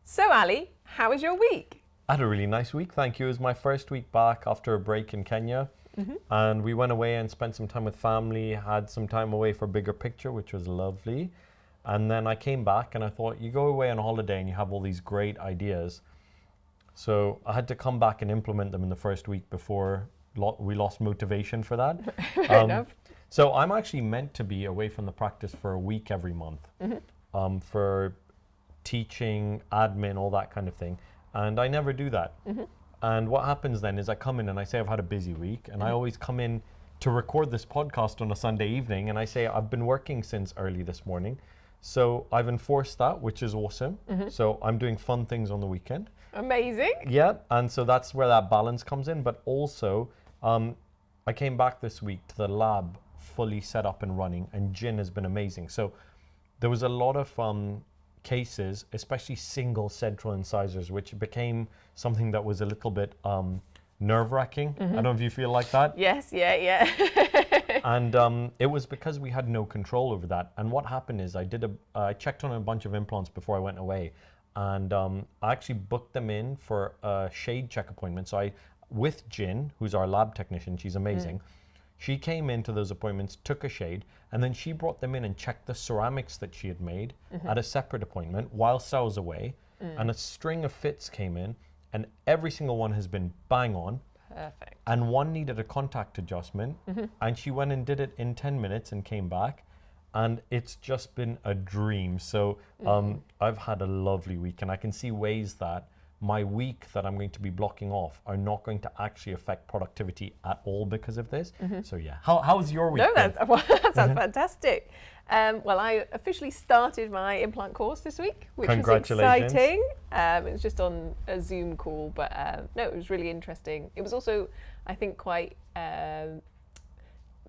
So Ali, how was your week? I had a really nice week, thank you. It was my first week back after a break in Kenya. And we went away and spent some time with family, had some time away for bigger picture, which was lovely. And then I came back and I thought, you go away on a holiday and you have all these great ideas. So I had to come back and implement them in the first week before we lost motivation for that. Fair enough. So I'm actually meant to be away from the practice for a week every month for teaching, admin, all that kind of thing. And I never do that. And what happens then is I come in and I say I've had a busy week, and I always come in to record this podcast on a Sunday evening, and I say I've been working since early this morning. So I've enforced that, which is awesome. So I'm doing fun things on the weekend. Amazing. Yeah, and so that's where that balance comes in. But also, I came back this week to the lab fully set up and running, and Jin has been amazing. So there was a lot of cases, especially single central incisors, which became something that was a little bit nerve-wracking. I don't know if you feel like that. Yes, yeah. And it was because we had no control over that. And what happened is I checked on a bunch of implants before I went away, and I actually booked them in for a shade check appointment. So with Jin, who's our lab technician, she's amazing. She came into those appointments, took a shade, and then she brought them in and checked the ceramics that she had made at a separate appointment whilst I was away. And a string of fits came in, and every single one has been bang on. Perfect. And one needed a contact adjustment, and she went and did it in 10 minutes and came back. And it's just been a dream. So I've had a lovely week, and I can see ways that my week that I'm going to be blocking off are not going to actually affect productivity at all because of this. So yeah, how's your week? No, that sounds fantastic. Well, I officially started my implant course this week, which was Congratulations. exciting. It was just on a Zoom call, but no, it was really interesting. It was also, I think, quite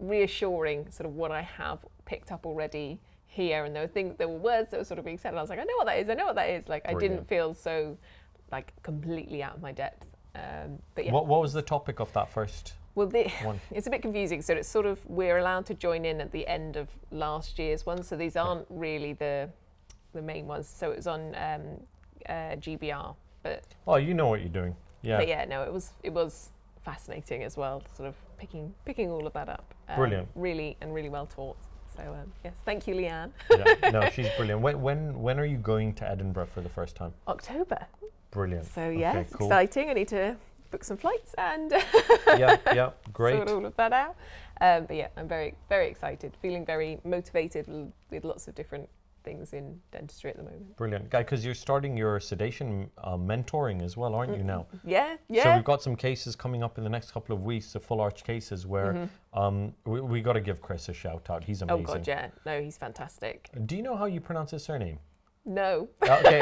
reassuring, sort of what I have picked up already here. And there were words that were sort of being said, and I was like, I know what that is. Like, I didn't feel so completely out of my depth. But yeah. What was the topic of that first? Well, it's a bit confusing. So it's sort of, we're allowed to join in at the end of last year's one. So these aren't really the main ones. So it was on GBR. But Oh, you know what you're doing. Yeah. But yeah, no, it was fascinating as well. Sort of picking all of that up. Brilliant. Really well taught. So yes, thank you, Leanne. Yeah, no, she's brilliant. When are you going to Edinburgh for the first time? October. Brilliant. So yeah, okay, it's cool. exciting. I need to book some flights and yeah, great. sort all of that out. But yeah, I'm very excited, feeling very motivated with lots of different things in dentistry at the moment. Brilliant. Guy, because you're starting your sedation mentoring as well, aren't you now? Yeah. So we've got some cases coming up in the next couple of weeks, the full arch cases where we got to give Chris a shout out. He's amazing. Oh God, yeah. No, he's fantastic. Do you know how you pronounce his surname? No. Okay,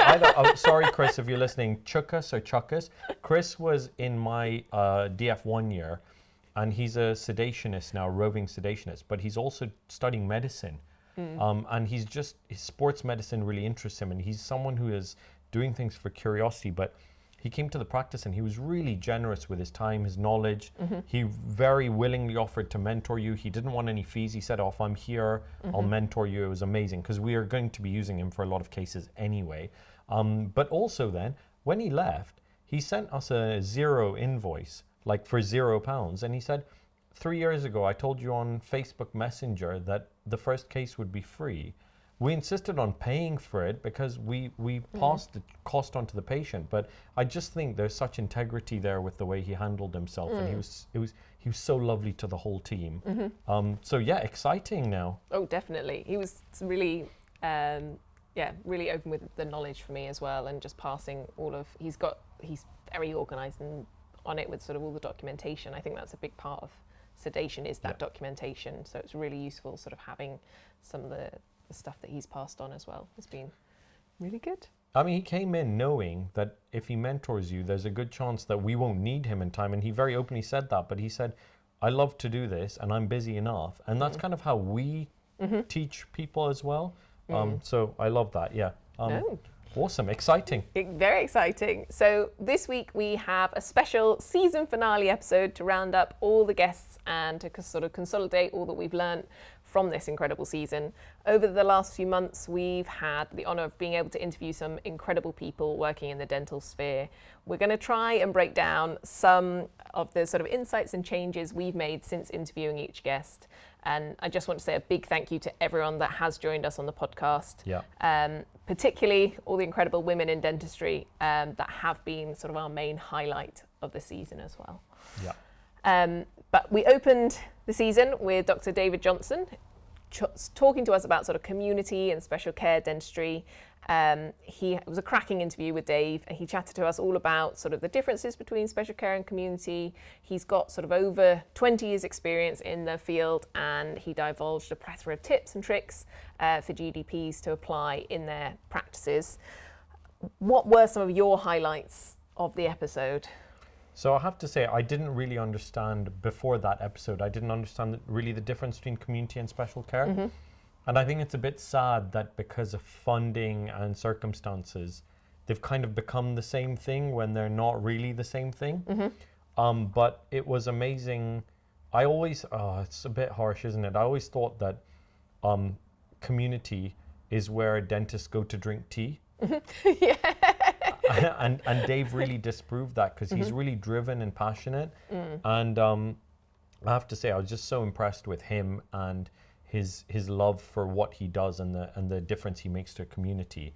sorry, Chris, if you're listening, Chukas or Chuckus. Chris was in my DF1 year, and he's a sedationist now, roving sedationist, but he's also studying medicine. And his sports medicine really interests him, and he's someone who is doing things for curiosity, but he came to the practice and he was really generous with his time, his knowledge. He very willingly offered to mentor you. He didn't want any fees. He said, oh, if I'm here, I'll mentor you. It was amazing because we are going to be using him for a lot of cases anyway. But also then, when he left, he sent us a zero invoice, like for £0. And he said, 3 years ago, I told you on Facebook Messenger that the first case would be free. We insisted on paying for it because we passed the cost on to the patient. But I just think there's such integrity there with the way he handled himself, and he was so lovely to the whole team. So yeah, exciting now. Oh, definitely. He was really, really open with the knowledge for me as well, and just passing all of. He's very organised and on it with sort of all the documentation. I think that's a big part of sedation is that documentation. So it's really useful, sort of having some of the stuff that he's passed on as well. It's been really good. I mean, he came in knowing that if he mentors you, there's a good chance that we won't need him in time. And he very openly said that, but he said, I love to do this and I'm busy enough. And that's kind of how we teach people as well. So I love that. Yeah. Awesome. Exciting. Very exciting. So this week we have a special season finale episode to round up all the guests and to sort of consolidate all that we've learned from this incredible season. Over the last few months, we've had the honour of being able to interview some incredible people working in the dental sphere. We're going to try and break down some of the sort of insights and changes we've made since interviewing each guest. And I just want to say a big thank you to everyone that has joined us on the podcast. Yeah. Particularly all the incredible women in dentistry that have been sort of our main highlight of the season as well. Yeah. But we opened the season with Dr. David Johnson talking to us about sort of community and special care dentistry. It was a cracking interview with Dave. He chatted to us all about sort of the differences between special care and community. He's got sort of over 20 years experience in the field, and he divulged a plethora of tips and tricks for GDPs to apply in their practices. What were some of your highlights of the episode? So I have to say, I didn't really understand before that episode. I didn't understand really the difference between community and special care. Mm-hmm. And I think it's a bit sad that because of funding and circumstances, they've kind of become the same thing when they're not really the same thing. Mm-hmm. But it was amazing. I always, it's a bit harsh, isn't it? I always thought that community is where dentists go to drink tea. Yeah. and Dave really disproved that because he's really driven and passionate. And I have to say, I was just so impressed with him and his love for what he does and the difference he makes to a community.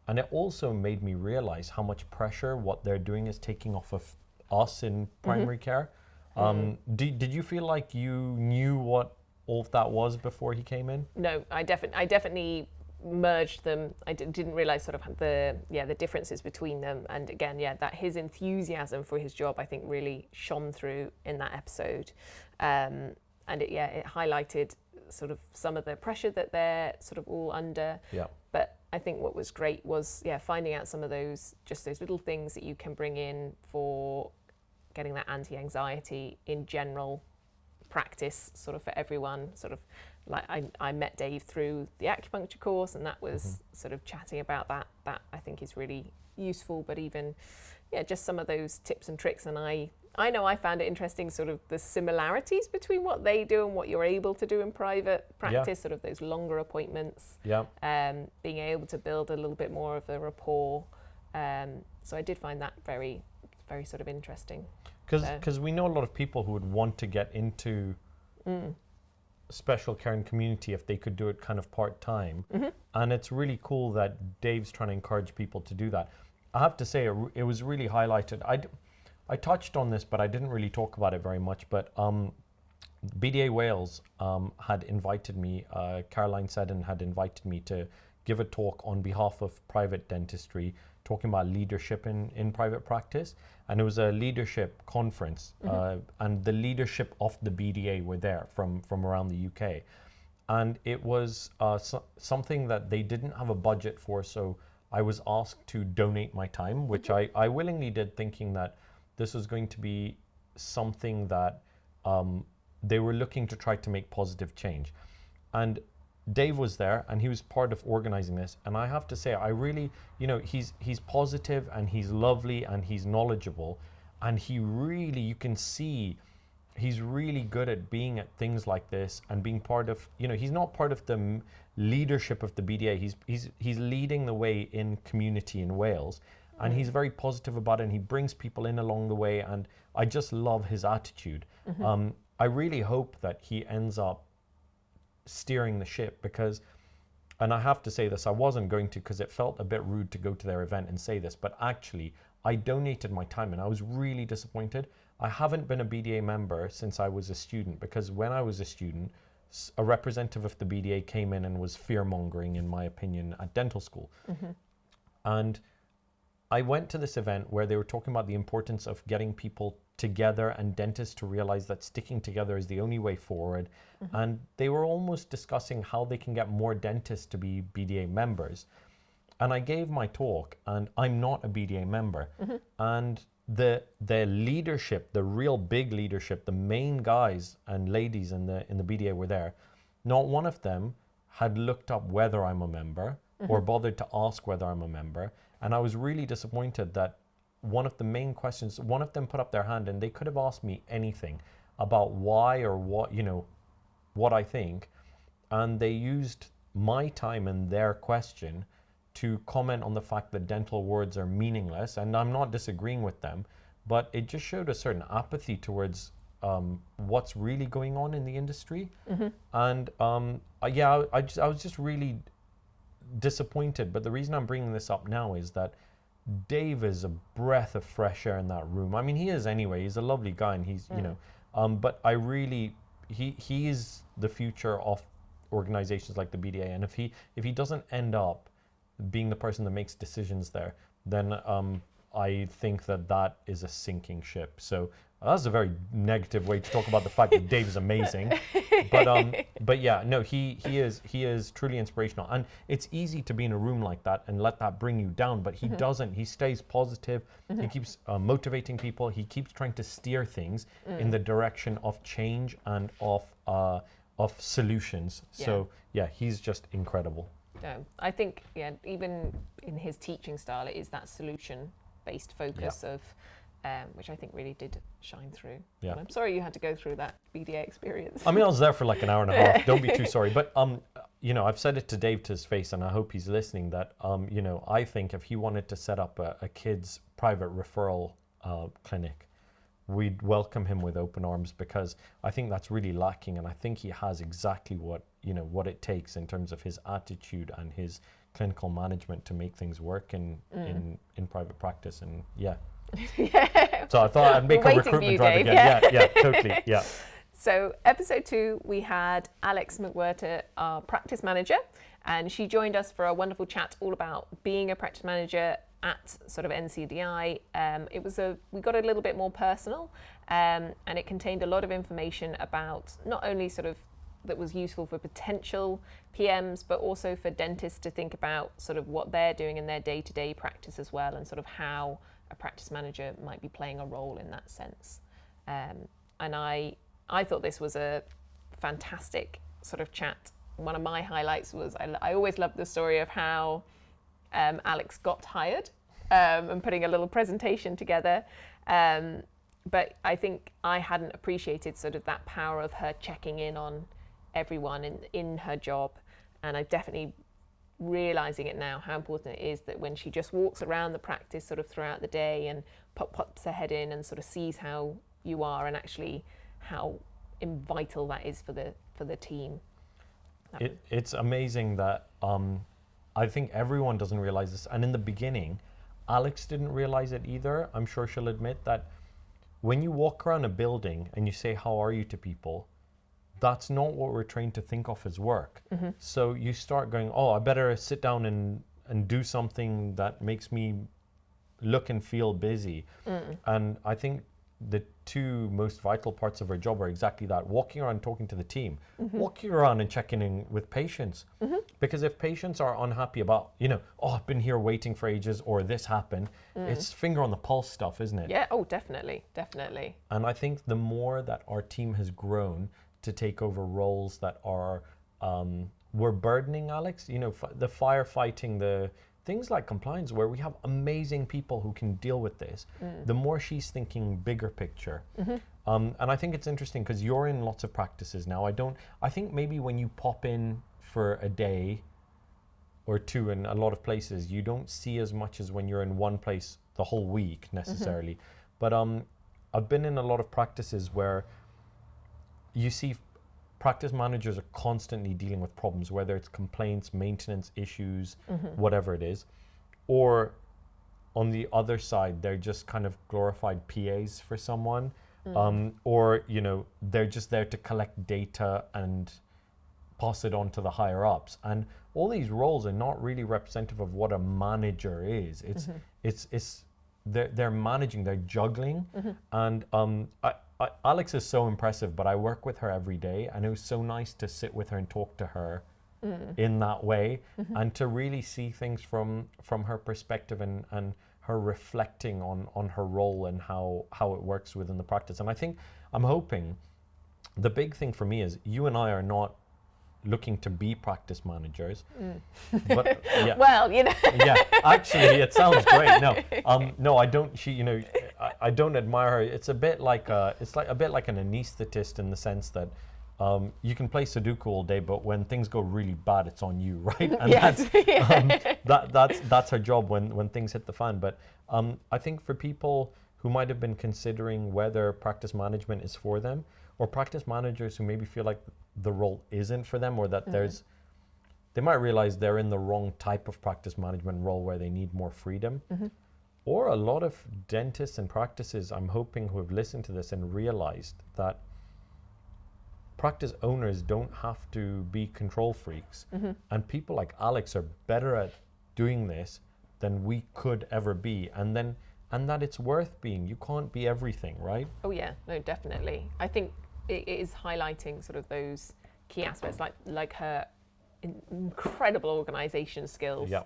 And it also made me realize how much pressure what they're doing is taking off of us in primary care. Did you feel like you knew what all of that was before he came in? No, I definitely merged them. I didn't realize sort of the differences between them. And again, that his enthusiasm for his job, I think, really shone through in that episode. And it highlighted sort of some of the pressure that they're sort of all under. Yeah. But I think what was great was finding out some of those little things that you can bring in for getting that anti-anxiety in general practice, sort of for everyone. Sort of like I met Dave through the acupuncture course, and that was sort of chatting about that I think is really useful. But even just some of those tips and tricks, and I know I found it interesting, sort of the similarities between what they do and what you're able to do in private practice, sort of those longer appointments, being able to build a little bit more of the rapport. So I did find that very, very sort of interesting. Because we know a lot of people who would want to get into special care and community if they could do it kind of part-time. And it's really cool that Dave's trying to encourage people to do that. I have to say, it was really highlighted. I touched on this, but I didn't really talk about it very much. But BDA Wales had invited me, Caroline Seddon had invited me to give a talk on behalf of private dentistry, talking about leadership in private practice. And it was a leadership conference, and the leadership of the BDA were there from around the UK. And it was something that they didn't have a budget for, so I was asked to donate my time, which I willingly did, thinking that this was going to be something that they were looking to try to make positive change. And Dave was there, and he was part of organizing this. And I have to say, I really, he's positive, and he's lovely, and he's knowledgeable, and he really, you can see, he's really good at being at things like this and being part of, he's not part of the leadership of the BDA. He's leading the way in community in Wales, and he's very positive about it, and he brings people in along the way, and I just love his attitude. I really hope that he ends up steering the ship, because, and I have to say this, I wasn't going to, because it felt a bit rude to go to their event and say this, but actually I donated my time, and I was really disappointed. I haven't been a BDA member since I was a student, because when I was a student, a representative of the BDA came in and was fear-mongering, in my opinion, at dental school. And I went to this event where they were talking about the importance of getting people together and dentists to realize that sticking together is the only way forward. And they were almost discussing how they can get more dentists to be BDA members. And I gave my talk, and I'm not a BDA member. And the leadership, the real big leadership, the main guys and ladies in the BDA were there. Not one of them had looked up whether I'm a member or bothered to ask whether I'm a member. And I was really disappointed that one of the main questions, one of them put up their hand, and they could have asked me anything about why or what, what I think. and they used my time and their question to comment on the fact that dental words are meaningless, and I'm not disagreeing with them, but it just showed a certain apathy towards what's really going on in the industry. And yeah, I was just really disappointed. But the reason I'm bringing this up now is that Dave is a breath of fresh air in that room. I mean, he is anyway. He's a lovely guy, and he's you know, but I really he is the future of organizations like the BDA. And if he doesn't end up being the person that makes decisions there, then I think that is a sinking ship. So that's a very negative way to talk about the fact that Dave is amazing, but yeah, no, he is truly inspirational, and it's easy to be in a room like that and let that bring you down. But he doesn't. He stays positive. He keeps motivating people. He keeps trying to steer things in the direction of change and of solutions. So yeah, he's just incredible. No, I think even in his teaching style, it is that solution-based focus of. Which I think really did shine through. Yeah. And I'm sorry you had to go through that BDA experience. I mean, I was there for like an hour and a half. Don't be too sorry. But, you know, I've said it to Dave to his face, and I hope he's listening, that, you know, I think if he wanted to set up a kid's private referral clinic, we'd welcome him with open arms, because I think that's really lacking. And I think he has exactly what it takes in terms of his attitude and his clinical management to make things work in private practice. And yeah. So I thought I'd make a recruitment drive again. Yeah, totally. Yeah. So episode 2, we had Alex McWhirter, our practice manager, and she joined us for a wonderful chat all about being a practice manager at sort of NCDI. We got a little bit more personal, and it contained a lot of information about not only sort of that was useful for potential PMs, but also for dentists to think about sort of what they're doing in their day-to-day practice as well, and sort of how a practice manager might be playing a role in that sense. And I thought this was a fantastic sort of chat. One of my highlights was I always loved the story of how Alex got hired and putting a little presentation together. But I think I hadn't appreciated sort of that power of her checking in on everyone in her job. And I definitely realizing it now, how important it is that when she just walks around the practice sort of throughout the day and pops her head in and sort of sees how you are, and actually how vital that is for the team. It's amazing that I think everyone doesn't realize this, and in the beginning Alex didn't realize it either. I'm sure she'll admit that when you walk around a building and you say how are you to people, that's not what we're trained to think of as work. So you start going, oh, I better sit down and do something that makes me look and feel busy. And I think the two most vital parts of our job are exactly that: walking around, talking to the team, walking around and checking in with patients. Because if patients are unhappy about, oh, I've been here waiting for ages, or this happened, it's finger on the pulse stuff, isn't it? Yeah, oh, definitely. And I think the more that our team has grown to take over roles that are, we're burdening Alex, the firefighting, the things like compliance, where we have amazing people who can deal with this, the more she's thinking bigger picture. And I think it's interesting because you're in lots of practices now. I think maybe when you pop in for a day or two in a lot of places, you don't see as much as when you're in one place the whole week necessarily. But I've been in a lot of practices where you see practice managers are constantly dealing with problems, whether it's complaints, maintenance issues, whatever it is. Or on the other side, they're just kind of glorified PAs for someone. Or, they're just there to collect data and pass it on to the higher ups. And all these roles are not really representative of what a manager is. They're managing, they're juggling. And Alex is so impressive, but I work with her every day, and it was so nice to sit with her and talk to her in that way, and to really see things from her perspective, and her reflecting on her role and how it works within the practice. And I'm hoping the big thing for me is you and I are not looking to be practice managers, but yeah. Well, yeah, actually, it sounds great. No, I don't. I don't admire her. It's a bit like an anesthetist, in the sense that you can play Sudoku all day, but when things go really bad, it's on you, right? And Yes. that's her job when things hit the fan. But I think for people who might have been considering whether practice management is for them, or practice managers who maybe feel like the role isn't for them, or that they might realize they're in the wrong type of practice management role where they need more freedom. Or a lot of dentists and practices, I'm hoping, who have listened to this and realized that practice owners don't have to be control freaks. And people like Alex are better at doing this than we could ever be. And that it's worth being. You can't be everything, right? Oh yeah, no, definitely. I think it is highlighting sort of those key aspects, like her incredible organization skills. Yeah.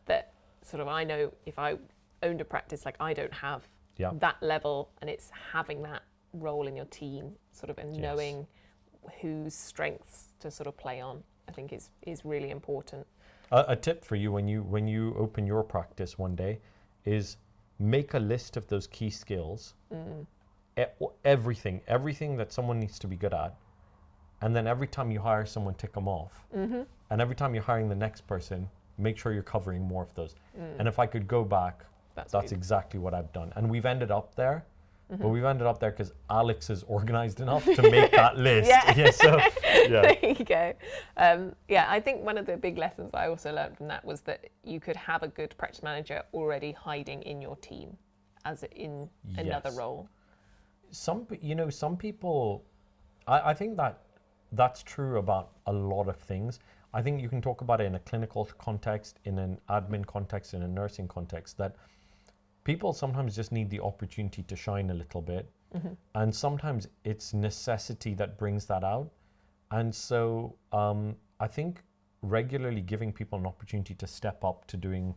That sort of, I know if I owned a practice, like I don't have that level, and it's having that role in your team, sort of, and knowing whose strengths to sort of play on, I think is really important. A tip for you when you open your practice one day is make a list of those key skills, everything that someone needs to be good at, and then every time you hire someone, tick them off. And every time you're hiring the next person, make sure you're covering more of those. And if I could go back, that's exactly what I've done. And we've ended up there, but we've ended up there because Alex is organized enough to make that list. There you go. I think one of the big lessons I also learned from that was that you could have a good practice manager already hiding in your team as in another role. Some people, I think that's true about a lot of things. I think you can talk about it in a clinical context, in an admin context, in a nursing context, that people sometimes just need the opportunity to shine a little bit. And sometimes it's necessity that brings that out. And so I think regularly giving people an opportunity to step up to doing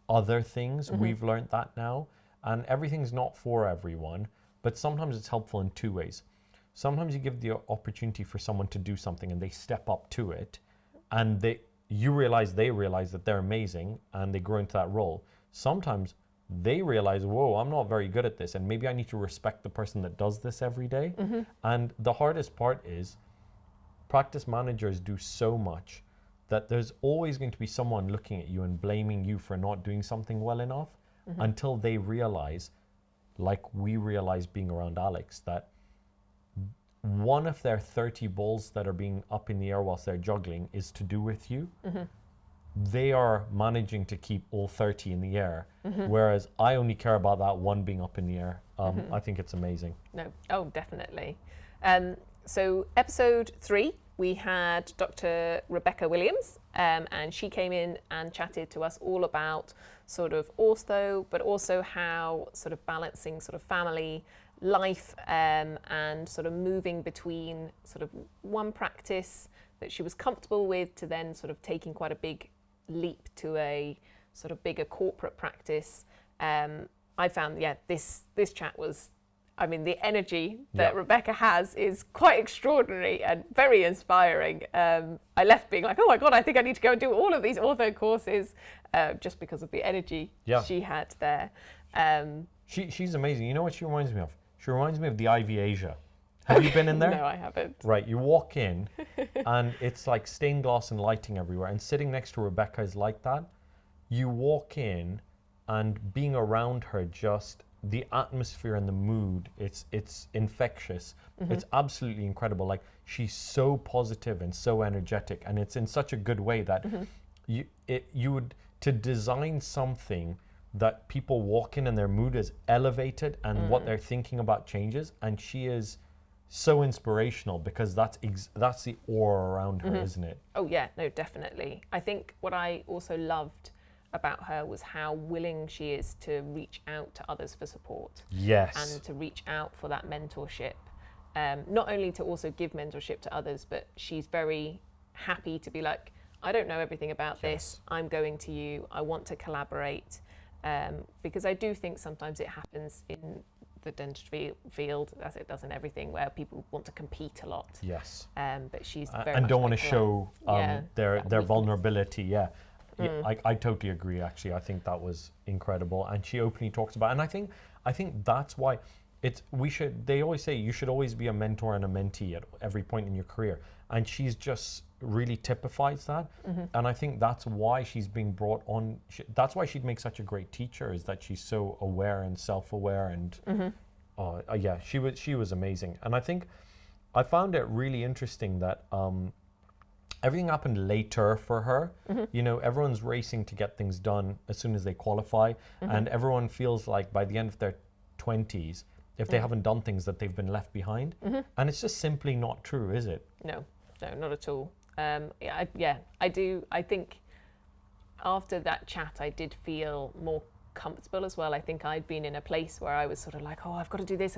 other things, we've learned that now. And everything's not for everyone, but sometimes it's helpful in two ways. Sometimes you give the opportunity for someone to do something and they step up to it, and they realize that they're amazing and they grow into that role. Sometimes they realize, whoa, I'm not very good at this, and maybe I need to respect the person that does this every day. And the hardest part is practice managers do so much that there's always going to be someone looking at you and blaming you for not doing something well enough until they realize, like we realized being around Alex, that one of their 30 balls that are being up in the air whilst they're juggling is to do with you. They are managing to keep all 30 in the air, whereas I only care about that one being up in the air. I think it's amazing. No, oh, definitely. So episode 3, we had Dr. Rebecca Williams, and she came in and chatted to us all about sort of ortho, but also how sort of balancing sort of family life and sort of moving between sort of one practice that she was comfortable with to then sort of taking quite a big leap to a sort of bigger corporate practice. I found, this chat was, I mean, the energy that Rebecca has is quite extraordinary and very inspiring. I left being like, oh my God, I think I need to go and do all of these ortho courses just because of the energy she had there. She's amazing. You know what she reminds me of? She reminds me of the Ivy Asia. Have you been in there? No, I haven't. Right, you walk in and it's like stained glass and lighting everywhere, and sitting next to Rebecca is like that. You walk in and being around her, just the atmosphere and the mood, it's infectious. It's absolutely incredible. Like, she's so positive and so energetic, and it's in such a good way that you would, to design something that people walk in and their mood is elevated and what they're thinking about changes, and she is so inspirational because that's the aura around her, isn't it? Oh yeah, no, definitely. I think what I also loved about her was how willing she is to reach out to others for support. Yes. And to reach out for that mentorship. Not only to also give mentorship to others, but she's very happy to be like, I don't know everything about this. I'm going to you. I want to collaborate. Because I do think sometimes it happens in the dentistry field, as it does in everything, where people want to compete a lot. Yes. But she's very and much don't want like to show their vulnerability. Yeah. I totally agree. Actually, I think that was incredible, and she openly talks about it. And I think that's why they always say you should always be a mentor and a mentee at every point in your career. And she's just really typifies that. And I think that's why she's being brought on. That's why she'd make such a great teacher, is that she's so aware and self-aware. And yeah, she was amazing. And I think I found it really interesting that everything happened later for her. You know, everyone's racing to get things done as soon as they qualify. And everyone feels like by the end of their 20s, if they haven't done things, that they've been left behind. And it's just simply not true, is it? No, not at all. I do. I think after that chat, I did feel more comfortable as well. I think I'd been in a place where I was sort of like, oh, I've got to do this.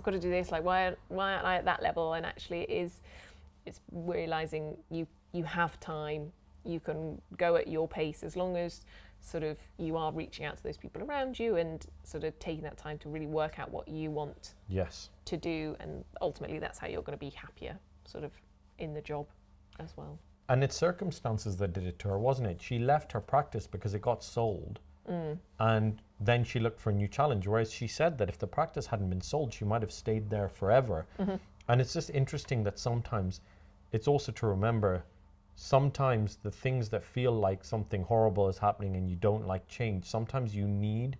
Like, why aren't I at that level? And actually, it's realizing you have time. You can go at your pace as long as sort of you are reaching out to those people around you and sort of taking that time to really work out what you want to do, and ultimately that's how you're going to be happier sort of in the job as well. And it's circumstances that did it to her, wasn't it? She left her practice because it got sold, and then she looked for a new challenge, whereas she said that if the practice hadn't been sold, she might have stayed there forever. And it's just interesting that sometimes it's also to remember, sometimes the things that feel like something horrible is happening and you don't like change, sometimes you need,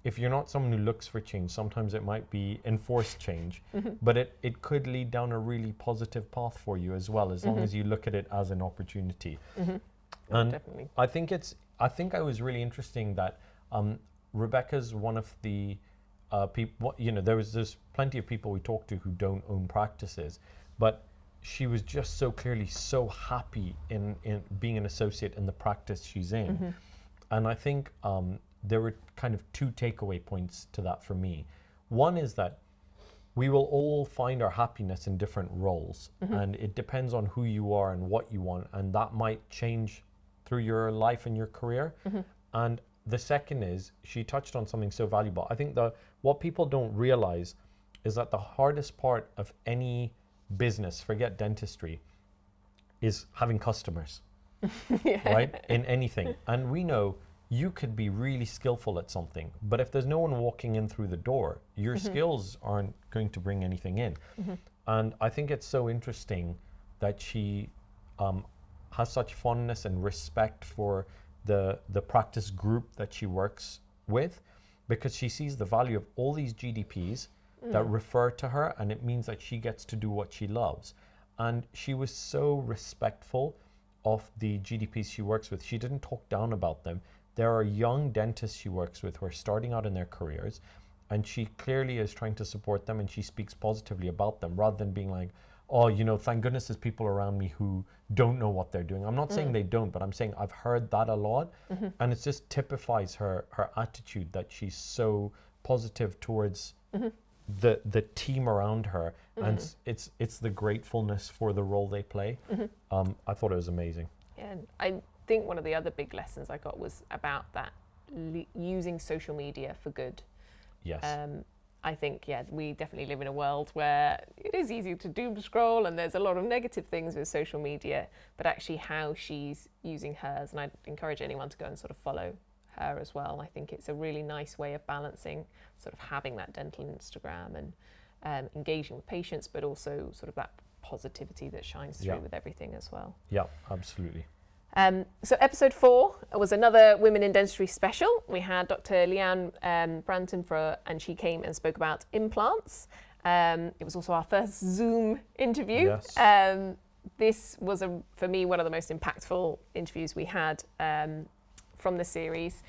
if you're not someone who looks for change, sometimes it might be enforced change, but it could lead down a really positive path for you as well, as long as you look at it as an opportunity. And definitely. I think it was really interesting that Rebecca's one of the people, you know, there's plenty of people we talk to who don't own practices, but she was just so clearly so happy in being an associate in the practice she's in. And I think there were kind of two takeaway points to that for me. One is that we will all find our happiness in different roles, and it depends on who you are and what you want, and that might change through your life and your career. And the second is, she touched on something so valuable. I think what people don't realize is that the hardest part of any business, forget dentistry, is having customers, right? In anything. And we know you could be really skillful at something, but if there's no one walking in through the door, your skills aren't going to bring anything in. And I think it's so interesting that she has such fondness and respect for the practice group that she works with, because she sees the value of all these GDPs that refer to her, and it means that she gets to do what she loves. And she was so respectful of the GDPs she works with. She didn't talk down about them. There are young dentists she works with who are starting out in their careers, and she clearly is trying to support them, and she speaks positively about them, rather than being like, oh, you know, thank goodness there's people around me who don't know what they're doing. I'm not saying they don't, but I'm saying I've heard that a lot, and it just typifies her attitude, that she's so positive towards the team around her, and it's the gratefulness for the role they play. I thought it was amazing. Yeah, I think one of the other big lessons I got was about that using social media for good. Yes. I think, we definitely live in a world where it is easy to doom scroll, and there's a lot of negative things with social media, but actually how she's using hers, and I'd encourage anyone to go and sort of follow her as well. I think it's a really nice way of balancing sort of having that dental Instagram and engaging with patients, but also sort of that positivity that shines through with everything as well. Yeah, absolutely. So episode 4 was another Women in Dentistry special. We had Dr. Leanne Branton and she came and spoke about implants. It was also our first Zoom interview. Yes. This was, for me, one of the most impactful interviews we had from the series.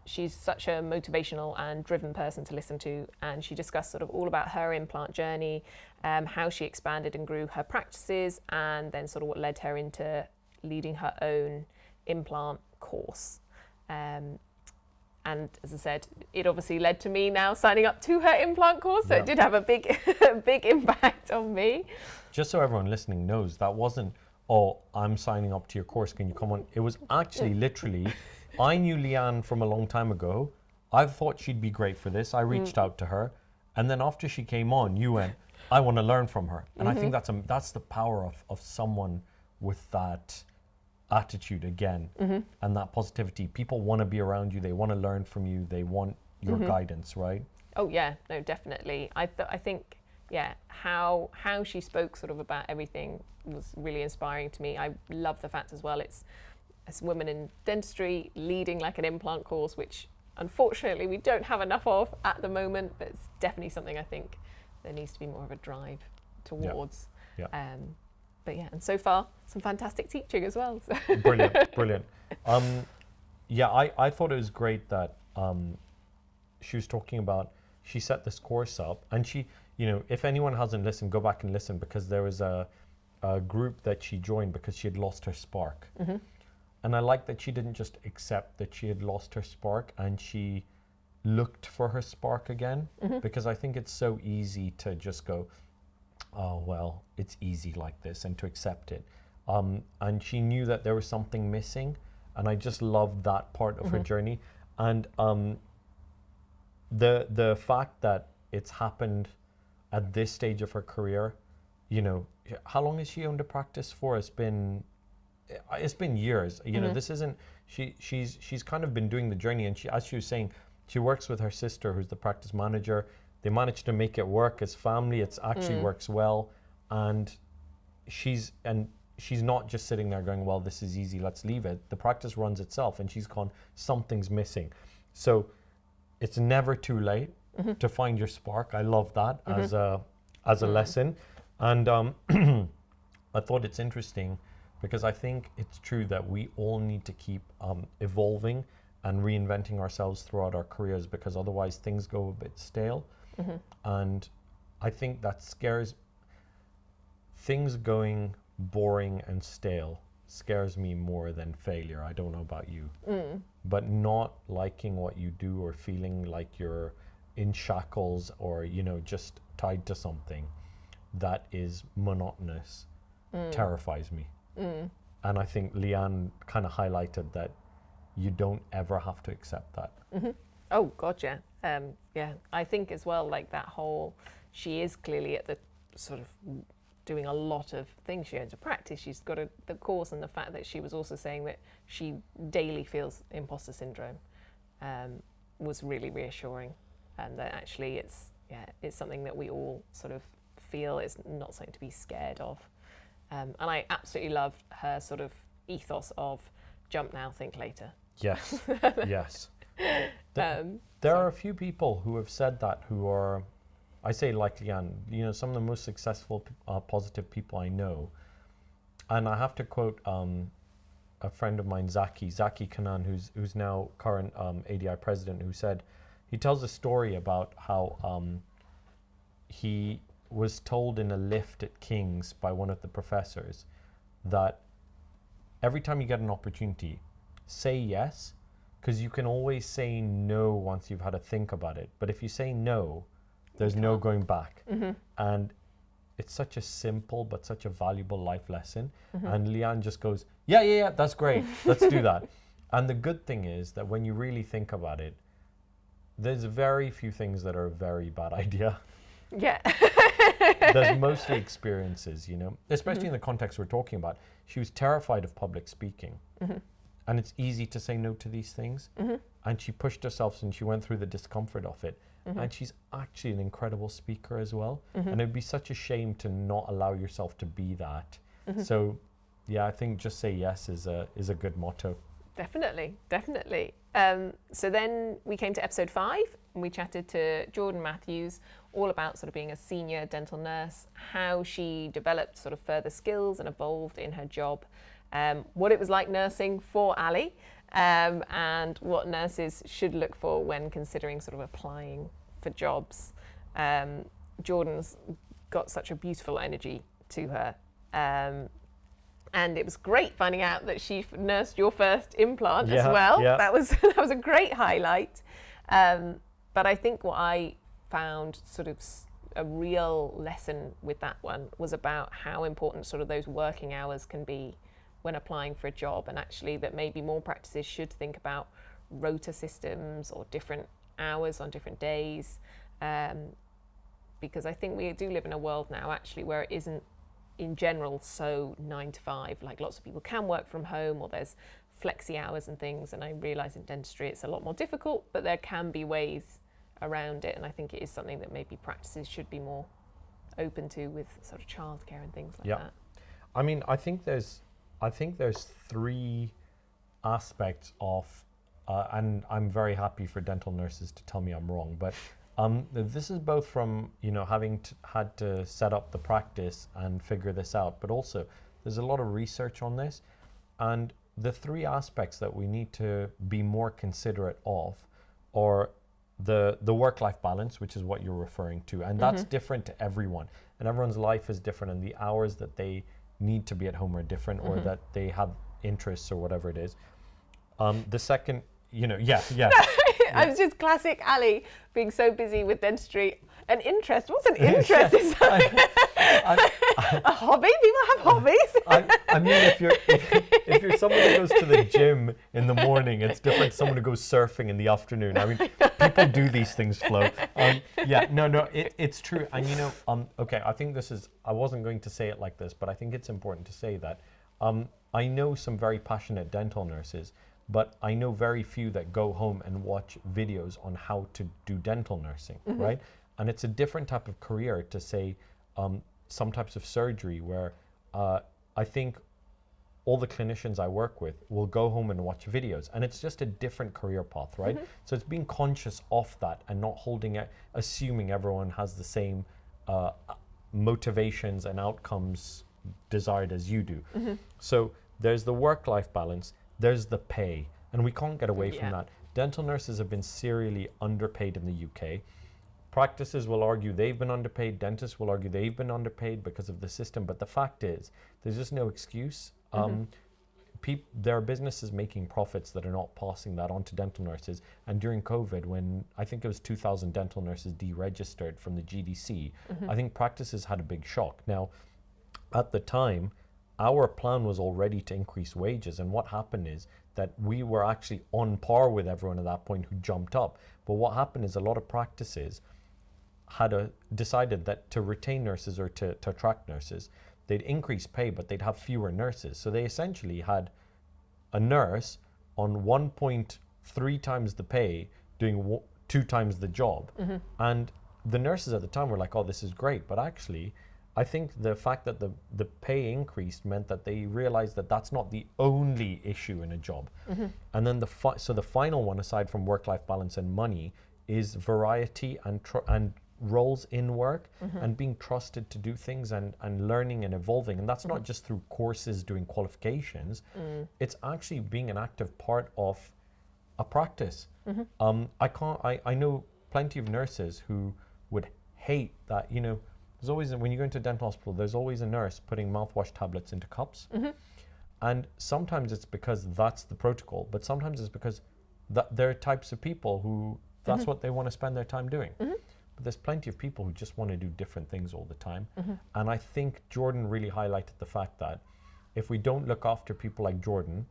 She's such a motivational and driven person to listen to, and she discussed sort of all about her implant journey, how she expanded and grew her practices, and then sort of what led her into leading her own implant course. And as I said, it obviously led to me now signing up to her implant course, so it did have a big big impact on me. Just so everyone listening knows, that wasn't, oh, I'm signing up to your course, can you come on? It was actually literally, I knew Leanne from a long time ago. I thought she'd be great for this. I reached out to her, and then after she came on, you went, I want to learn from her. And I think that's the power of someone with that attitude again, and that positivity. People want to be around you, they want to learn from you, they want your guidance, right? Oh yeah, no, definitely. I think, yeah, how she spoke sort of about everything was really inspiring to me. I love the fact as well it's as women in dentistry leading like an implant course, which unfortunately we don't have enough of at the moment, but it's definitely something I think there needs to be more of a drive towards. Yeah. But yeah, and so far some fantastic teaching as well. So. Brilliant. Yeah, I thought it was great that she was talking about, she set this course up, and she, you know, if anyone hasn't listened, go back and listen, because there was a group that she joined because she had lost her spark. Mm-hmm. And I like that she didn't just accept that she had lost her spark, and she looked for her spark again, Mm-hmm. because I think it's so easy to just go, oh, well, it's easy like this, and to accept it. And she knew that there was something missing, and I just loved that part of her journey. And the fact that it's happened at this stage of her career, you know, how long has she owned a practice for? It's been years. You know, this isn't, she's kind of been doing the journey, and she, as she was saying, she works with her sister who's the practice manager. They managed to make it work as family. It's actually works well, and she's not just sitting there going, well, this is easy, let's leave it. The practice runs itself, and she's gone, something's missing. So it's never too late to find your spark. I love that as a lesson. And I thought it's interesting because I think it's true that we all need to keep evolving and reinventing ourselves throughout our careers, because otherwise things go a bit stale. And I think that scares, things going boring and stale scares me more than failure. I don't know about you, but not liking what you do, or feeling like you're in shackles, or, you know, just tied to something that is monotonous, terrifies me. And I think Leanne kind of highlighted that you don't ever have to accept that. Oh God, yeah. Yeah, I think as well, like that whole, she is clearly at the sort of doing a lot of things. She owns a practice, she's got the course, and the fact that she was also saying that she daily feels imposter syndrome was really reassuring, and that actually it's something that we all sort of feel, is not something to be scared of. And I absolutely loved her sort of ethos of jump now, think later. Yes, yes. There are a few people who have said that, who are, I say like Leanne, you know, some of the most successful, positive people I know. And I have to quote a friend of mine, Zaki Kanan, who's now current ADI president, who said, he tells a story about how he was told in a lift at King's by one of the professors that every time you get an opportunity, say yes, because you can always say no once you've had to think about it. But if you say no, there's no going back. And it's such a simple but such a valuable life lesson. And Leanne just goes, yeah, that's great, let's do that. And the good thing is that when you really think about it, there's very few things that are a very bad idea. Yeah. There's mostly experiences, you know, especially in the context we're talking about. She was terrified of public speaking. And it's easy to say no to these things. And she pushed herself, and she went through the discomfort of it. And she's actually an incredible speaker as well. And it'd be such a shame to not allow yourself to be that. So yeah, I think just say yes is a good motto. Definitely. So then we came to episode 5, and we chatted to Jordan Matthews all about sort of being a senior dental nurse, how she developed sort of further skills and evolved in her job, what it was like nursing for Ali, and what nurses should look for when considering sort of applying for jobs. Jordan's got such a beautiful energy to her. And it was great finding out that she nursed your first implant as well. Yeah. That was a great highlight. But I think what I found sort of a real lesson with that one was about how important sort of those working hours can be when applying for a job, and actually that maybe more practices should think about rota systems or different hours on different days. Because I think we do live in a world now actually where it isn't in general so 9 to 5, like lots of people can work from home, or there's flexi hours and things, and I realise in dentistry it's a lot more difficult, but there can be ways around it, and I think it is something that maybe practices should be more open to with sort of childcare and things like that. I mean, I think there's three aspects of, and I'm very happy for dental nurses to tell me I'm wrong, but this is both from, you know, having had to set up the practice and figure this out, but also there's a lot of research on this, and the three aspects that we need to be more considerate of are the work-life balance, which is what you're referring to, and that's different to everyone, and everyone's life is different, and the hours that they need to be at home are different, or that they have interests or whatever it is. The second, you know, I was just classic Ali being so busy with dentistry. An interest? What's an interest? A hobby? People have hobbies. I mean, if you're someone who goes to the gym in the morning, it's different to someone who goes surfing in the afternoon. I mean, people do these things, Flo. It's true. And you know, okay, I think I wasn't going to say it like this, but I think it's important to say that I know some very passionate dental nurses, but I know very few that go home and watch videos on how to do dental nursing, right? And it's a different type of career to say some types of surgery where I think all the clinicians I work with will go home and watch videos, and it's just a different career path, right? So it's being conscious of that and not holding it, assuming everyone has the same motivations and outcomes desired as you do. So there's the work-life balance, there's the pay, and we can't get away from that. Dental nurses have been serially underpaid in the UK. Practices will argue they've been underpaid, dentists will argue they've been underpaid because of the system, but the fact is, there's just no excuse. There are businesses making profits that are not passing that on to dental nurses, and during COVID, when I think it was 2,000 dental nurses deregistered from the GDC, I think practices had a big shock. Now, at the time, our plan was already to increase wages, and what happened is that we were actually on par with everyone at that point who jumped up. But what happened is a lot of practices had decided that to retain nurses or to attract nurses, they'd increase pay, but they'd have fewer nurses. So they essentially had a nurse on 1.3 times the pay doing 2 times the job. And the nurses at the time were like, oh, this is great. But actually, I think the fact that the pay increased meant that they realized that that's not the only issue in a job. And then so the final one, aside from work-life balance and money, is variety and roles in work and being trusted to do things and learning and evolving. And that's not just through courses doing qualifications, it's actually being an active part of a practice. I know plenty of nurses who would hate that, you know, there's always, when you go into a dental hospital, there's always a nurse putting mouthwash tablets into cups. And sometimes it's because that's the protocol, but sometimes it's because there are types of people who that's what they want to spend their time doing. But there's plenty of people who just want to do different things all the time. And I think Jordan really highlighted the fact that if we don't look after people like Jordan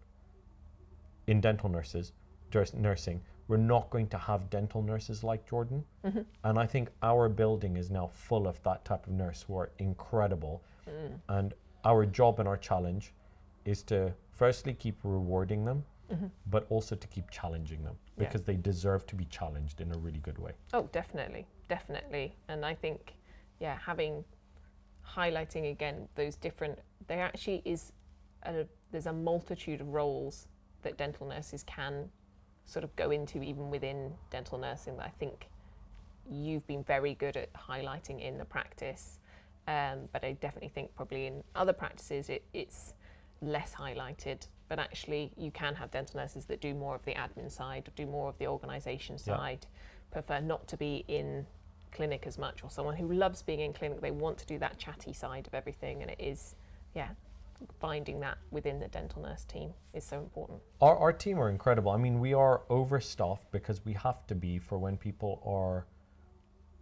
in dental nursing, we're not going to have dental nurses like Jordan. And I think our building is now full of that type of nurse who are incredible. And our job and our challenge is to firstly keep rewarding them, but also to keep challenging them, because they deserve to be challenged in a really good way. Oh, definitely. And I think, highlighting again those different, there actually is there's a multitude of roles that dental nurses can sort of go into even within dental nursing that I think you've been very good at highlighting in the practice. But I definitely think probably in other practices it's less highlighted, but actually you can have dental nurses that do more of the admin side, do more of the organisation side, prefer not to be in clinic as much, or someone who loves being in clinic, they want to do that chatty side of everything, and it is, finding that within the dental nurse team is so important. Our team are incredible. I mean, we are overstaffed because we have to be for when people are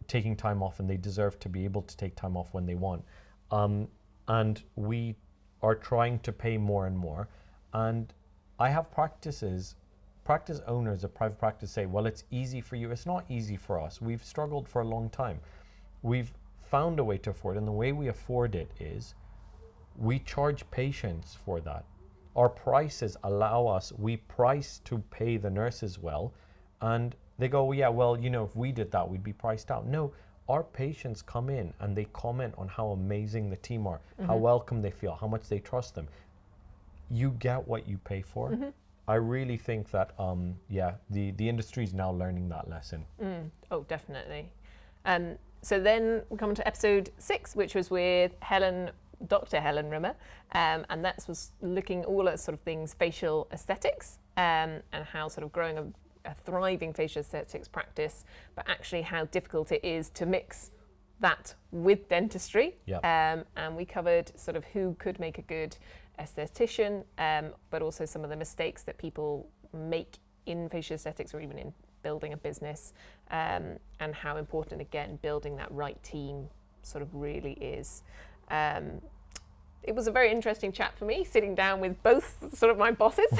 taking time off, and they deserve to be able to take time off when they want. And we are trying to pay more and more. And I have practice owners of private practice say, well, it's easy for you. It's not easy for us. We've struggled for a long time. We've found a way to afford it, and the way we afford it is we charge patients for that. Our prices allow us, we price to pay the nurses well, and they go, well, yeah, well, you know, if we did that, we'd be priced out. No, our patients come in and they comment on how amazing the team are, how welcome they feel, how much they trust them. You get what you pay for. I really think that, the industry is now learning that lesson. Oh, definitely. So then we come to episode 6, which was with Dr. Helen Rimmer, and that was looking all at sort of things facial aesthetics, and how sort of growing a thriving facial aesthetics practice, but actually how difficult it is to mix that with dentistry. Yep. And we covered sort of who could make a good esthetician, but also some of the mistakes that people make in facial aesthetics or even in building a business, and how important, again, building that right team sort of really is. It was a very interesting chat for me, sitting down with both sort of my bosses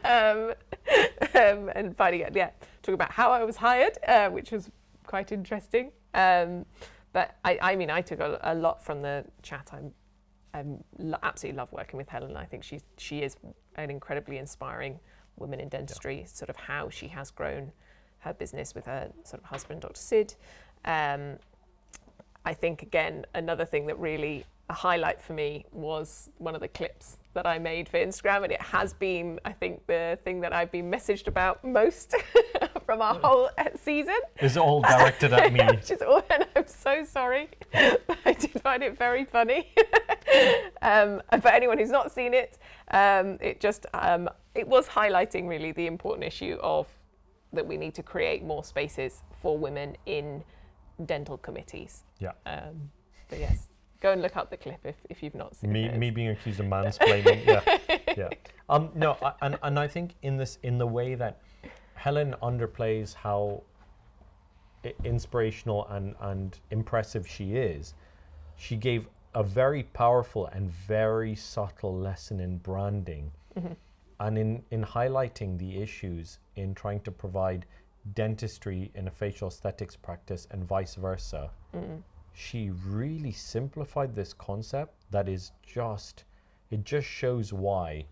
and finding out, talking about how I was hired, which was quite interesting. But I mean, I took a lot from the chat. I absolutely love working with Helen. I think she is an incredibly inspiring woman in dentistry, sort of how she has grown her business with her sort of husband, Dr. Sid. I think, again, another thing that really a highlight for me was one of the clips that I made for Instagram, and it has been, I think, the thing that I've been messaged about most from our whole season. It's all directed at me. And I'm so sorry, but I did find it very funny. For anyone who's not seen it, it was highlighting really the important issue of that we need to create more spaces for women in dental committees. Yeah. But yes, go and look up the clip if you've not seen it. Me being accused of mansplaining. Yeah. No, and I think in the way that Helen underplays how inspirational and impressive she is, she gave a very powerful and very subtle lesson in branding, and in highlighting the issues in trying to provide dentistry in a facial aesthetics practice and vice versa. She really simplified this concept that is it just shows why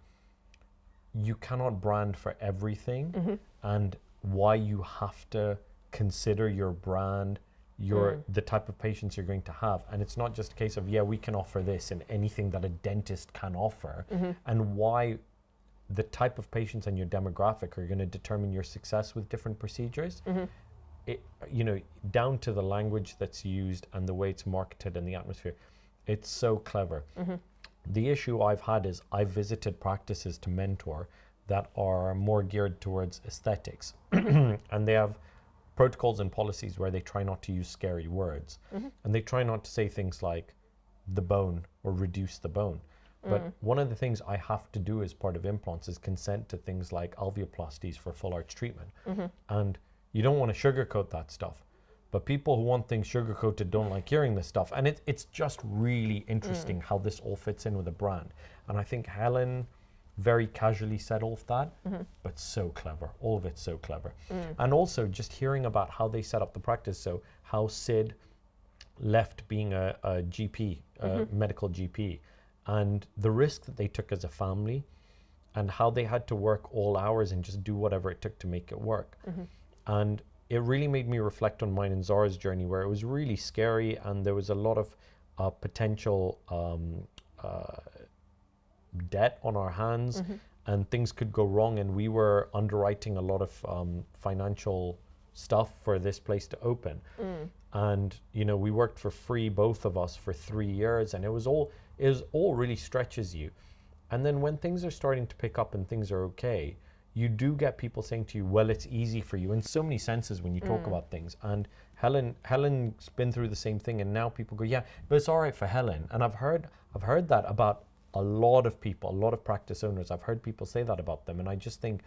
you cannot brand for everything, and why you have to consider your brand, the type of patients you're going to have. And it's not just a case of, we can offer this and anything that a dentist can offer, and why the type of patients and your demographic are going to determine your success with different procedures. Down to the language that's used and the way it's marketed and the atmosphere, it's so clever. The issue I've had is I've visited practices to mentor that are more geared towards aesthetics, and they have protocols and policies where they try not to use scary words, and they try not to say things like the bone or reduce the bone. But one of the things I have to do as part of implants is consent to things like alveoplasties for full arch treatment. And you don't want to sugarcoat that stuff. But people who want things sugarcoated don't like hearing this stuff. And it's just really interesting how this all fits in with a brand. And I think Helen very casually said all of that, but so clever. All of it's so clever. And also just hearing about how they set up the practice. So how Sid left being a GP, medical GP, and the risk that they took as a family, and how they had to work all hours and just do whatever it took to make it work. And it really made me reflect on mine and Zara's journey, where it was really scary and there was a lot of potential debt on our hands, and things could go wrong, and we were underwriting a lot of financial stuff for this place to open. And we worked for free, both of us, for 3 years, and it was all really stretches you. And then when things are starting to pick up and things are okay, you do get people saying to you, well, it's easy for you, in so many senses when you talk about things. And Helen's been through the same thing, and now people go, but it's all right for Helen. And I've heard that about a lot of people, a lot of practice owners. I've heard people say that about them, and I just think,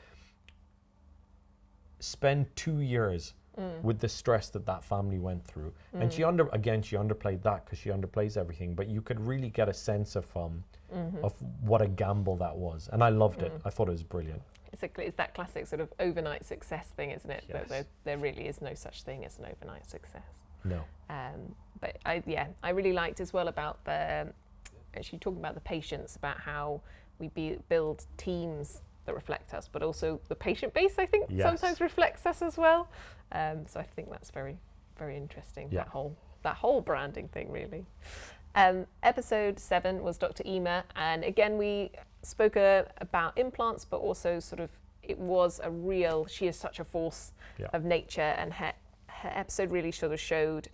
spend 2 years with the stress that family went through. And she underplayed that because she underplays everything, but you could really get a sense of what a gamble that was. And I loved it. I thought it was brilliant. It's that classic sort of overnight success thing, isn't it? Yes. That there really is no such thing as an overnight success. No. But I really liked as well about actually talking about the patients, about how we build teams that reflect us, but also the patient base, I think, Yes. sometimes reflects us as well. So I think that's very, very interesting, Yeah. that whole branding thing, really. Episode 7 was Dr. Emer, and again, we spoke about implants, but also sort of, she is such a force Yeah. of nature, and her episode really sort of showed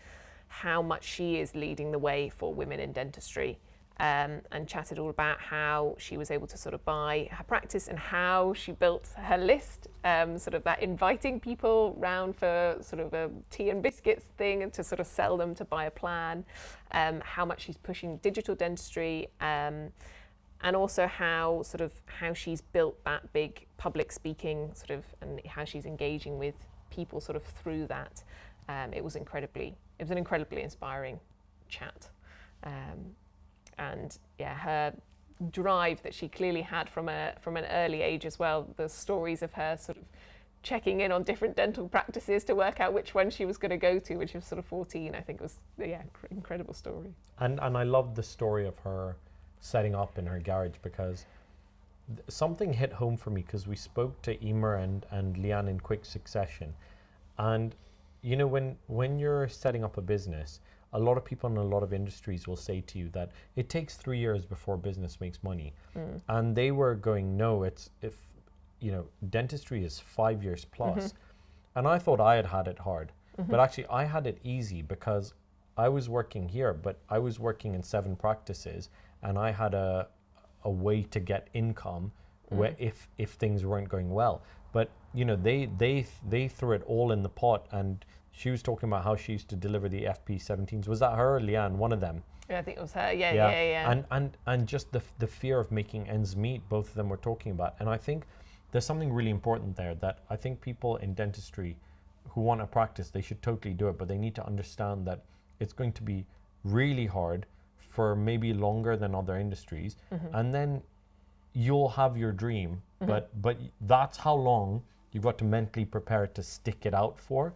how much she is leading the way for women in dentistry, and chatted all about how she was able to sort of buy her practice and how she built her list, sort of that inviting people round for sort of a tea and biscuits thing and to sort of sell them to buy a plan, how much she's pushing digital dentistry, and also how she's built that big public speaking sort of, and how she's engaging with people sort of through that. It was an incredibly inspiring chat. And yeah, her drive that she clearly had from an early age as well. The stories of her sort of checking in on different dental practices to work out which one she was going to go to when she was sort of 14, I think was, incredible story. And I love the story of her setting up in her garage, because something hit home for me, because we spoke to Emer and Leanne in quick succession. And you know, when you're setting up a business, a lot of people in a lot of industries will say to you that it takes 3 years before business makes money. And they were going, no, dentistry is 5 years plus. And I thought I had it hard, but actually I had it easy, because I was working here, but I was working in 7 practices, and I had a way to get income where if things weren't going well. But you know, they threw it all in the pot, and she was talking about how she used to deliver the FP17s. Was that her or Leanne? One of them. Yeah, I think it was her. Yeah. And just the fear of making ends meet, both of them were talking about. And I think there's something really important there, that I think people in dentistry who want to practice, they should totally do it, but they need to understand that it's going to be really hard for maybe longer than other industries. And then you'll have your dream, but that's how long you've got to mentally prepare to stick it out for.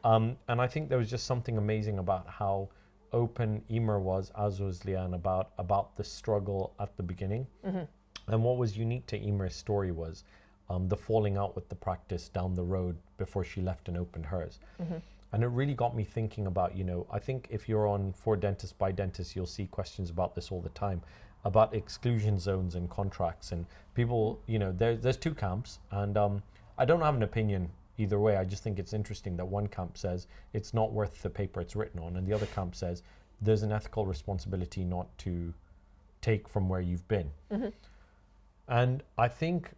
And I think there was just something amazing about how open Emer was, as was Leanne, about the struggle at the beginning. And what was unique to Emer's story was the falling out with the practice down the road before she left and opened hers. And it really got me thinking about, I think if you're on For Dentists by Dentists, you'll see questions about this all the time, about exclusion zones and contracts. And people, there's 2 camps, and I don't have an opinion either way. I just think it's interesting that one camp says it's not worth the paper it's written on, and the other camp says there's an ethical responsibility not to take from where you've been. And I think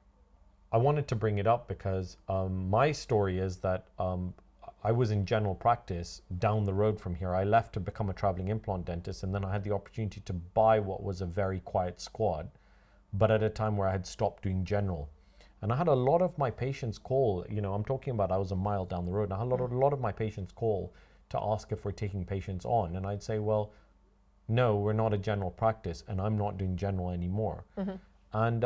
I wanted to bring it up because my story is that I was in general practice down the road from here. I left to become a traveling implant dentist, and then I had the opportunity to buy what was a very quiet squad, but at a time where I had stopped doing general. And I had a lot of my patients call, I'm talking about I was a mile down the road, and I had a lot of my patients call to ask if we're taking patients on. And I'd say, well, no, we're not a general practice, and I'm not doing general anymore. And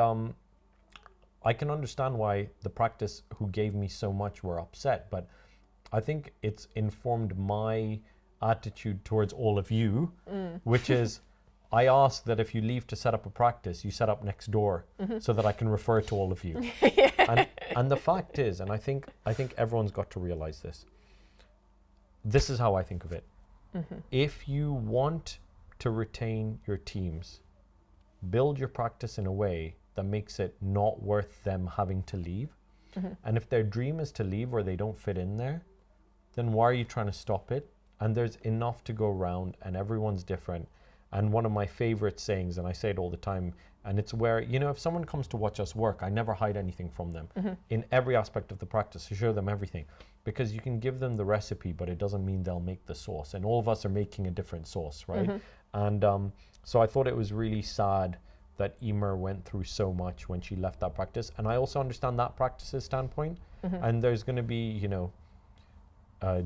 I can understand why the practice who gave me so much were upset, but I think it's informed my attitude towards all of you, which is I ask that if you leave to set up a practice, you set up next door so that I can refer to all of you. And the fact is, and I think everyone's got to realize this. This is how I think of it. If you want to retain your teams, build your practice in a way that makes it not worth them having to leave. And if their dream is to leave or they don't fit in there, then why are you trying to stop it? And there's enough to go around, and everyone's different. And one of my favorite sayings, and I say it all the time, and it's where, if someone comes to watch us work, I never hide anything from them in every aspect of the practice to show them everything, because you can give them the recipe, but it doesn't mean they'll make the sauce. And all of us are making a different sauce, right? And so I thought it was really sad that Emer went through so much when she left that practice. And I also understand that practice's standpoint. And there's going to be,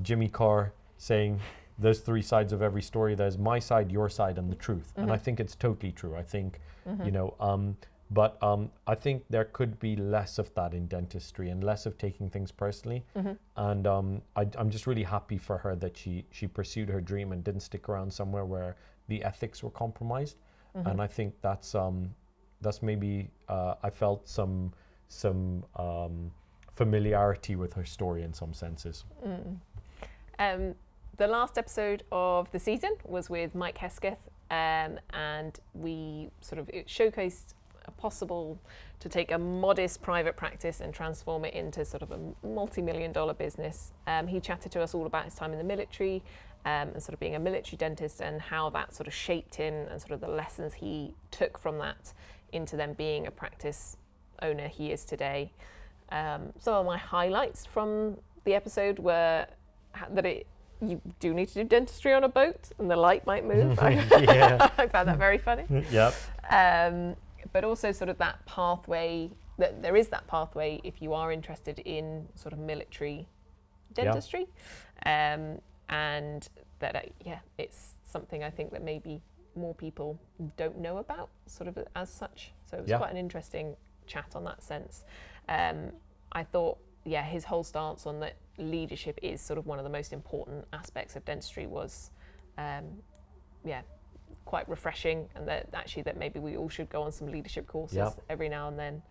Jimmy Carr saying there's 3 sides of every story. There's my side, your side, and the truth. And I think it's totally true. I think, but I think there could be less of that in dentistry and less of taking things personally. And I'm just really happy for her that she pursued her dream and didn't stick around somewhere where the ethics were compromised. And I think that's maybe I felt some some familiarity with her story in some senses. The last episode of the season was with Mike Hesketh, and we it showcased a possible to take a modest private practice and transform it into sort of a multi-million-dollar business. He chatted to us all about his time in the military, and sort of being a military dentist and how that sort of shaped him and sort of the lessons he took from that into then being a practice owner he is today. Some of my highlights from the episode were that you do need to do dentistry on a boat and the light might move. Yeah. I found that very funny. Yep. But also sort of that pathway, that there is that pathway if you are interested in sort of military dentistry. And that, it's something I think that maybe more people don't know about sort of as such. So it was quite an interesting chat on that sense. I thought, his whole stance on that leadership is sort of one of the most important aspects of dentistry was, quite refreshing, and that maybe we all should go on some leadership courses every now and then.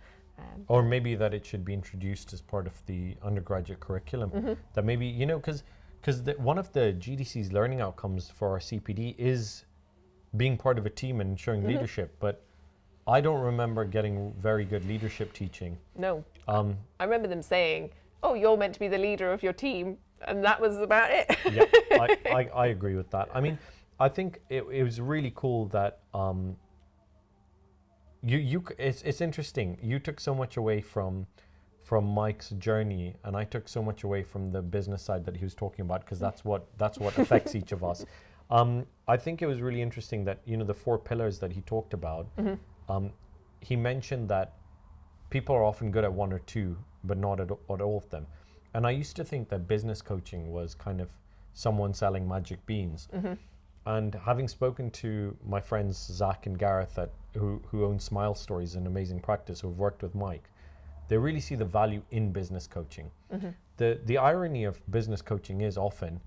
Or maybe that it should be introduced as part of the undergraduate curriculum. That maybe, because one of the GDC's learning outcomes for our CPD is being part of a team and showing leadership, but I don't remember getting very good leadership teaching. No. I remember them saying, "Oh, you're meant to be the leader of your team," and that was about it. Yeah, I agree with that. I mean, I think it was really cool that it's interesting. You took so much away from Mike's journey, and I took so much away from the business side that he was talking about, because that's what affects each of us. I think it was really interesting that the 4 pillars that he talked about. He mentioned that people are often good at 1 or 2, but not at all of them. And I used to think that business coaching was kind of someone selling magic beans. And having spoken to my friends Zach and Gareth who own Smile Stories, an amazing practice, who've worked with Mike, they really see the value in business coaching. The irony of business coaching is often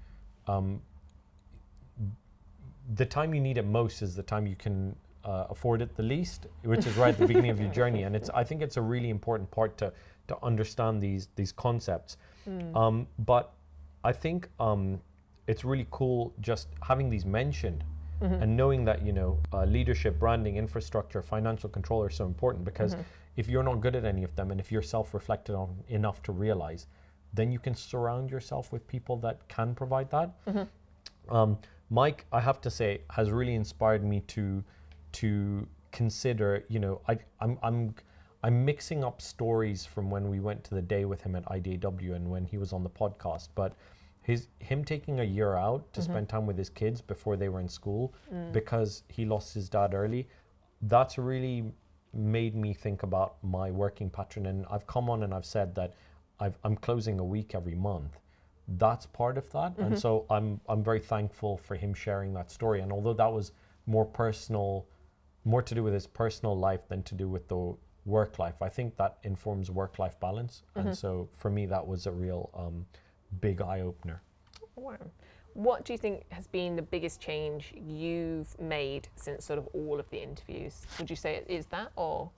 the time you need it most is the time you can afford it the least, which is right at the beginning of your journey. And I think it's a really important part to understand these concepts. But I think it's really cool just having these mentioned and knowing that leadership, branding, infrastructure, financial control are so important, because if you're not good at any of them, and if you're self-reflected on enough to realize, then you can surround yourself with people that can provide that. Mike, I have to say, has really inspired me to consider, I'm mixing up stories from when we went to the day with him at IDAW and when he was on the podcast, but him taking a year out to spend time with his kids before they were in school because he lost his dad early, that's really made me think about my working pattern. And I've come on and I've said that I'm closing a week every month. That's part of that. And so I'm very thankful for him sharing that story. And although that was more personal, more to do with his personal life than to do with the work life, I think that informs work-life balance. And so for me, that was a real big eye-opener. Wow. What do you think has been the biggest change you've made since sort of all of the interviews? Would you say it is that, or?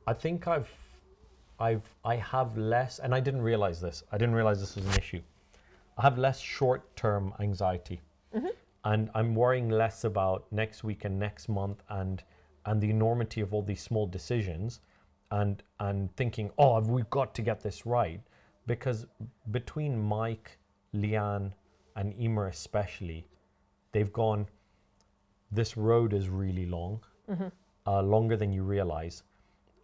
I think I have less, and I didn't realize this. I didn't realize this was an issue. I have less short-term anxiety, and I'm worrying less about next week and next month and the enormity of all these small decisions, and thinking, oh, we've got to get this right, because between Mike, Leanne, and Emer especially, they've gone, this road is really long, longer than you realize.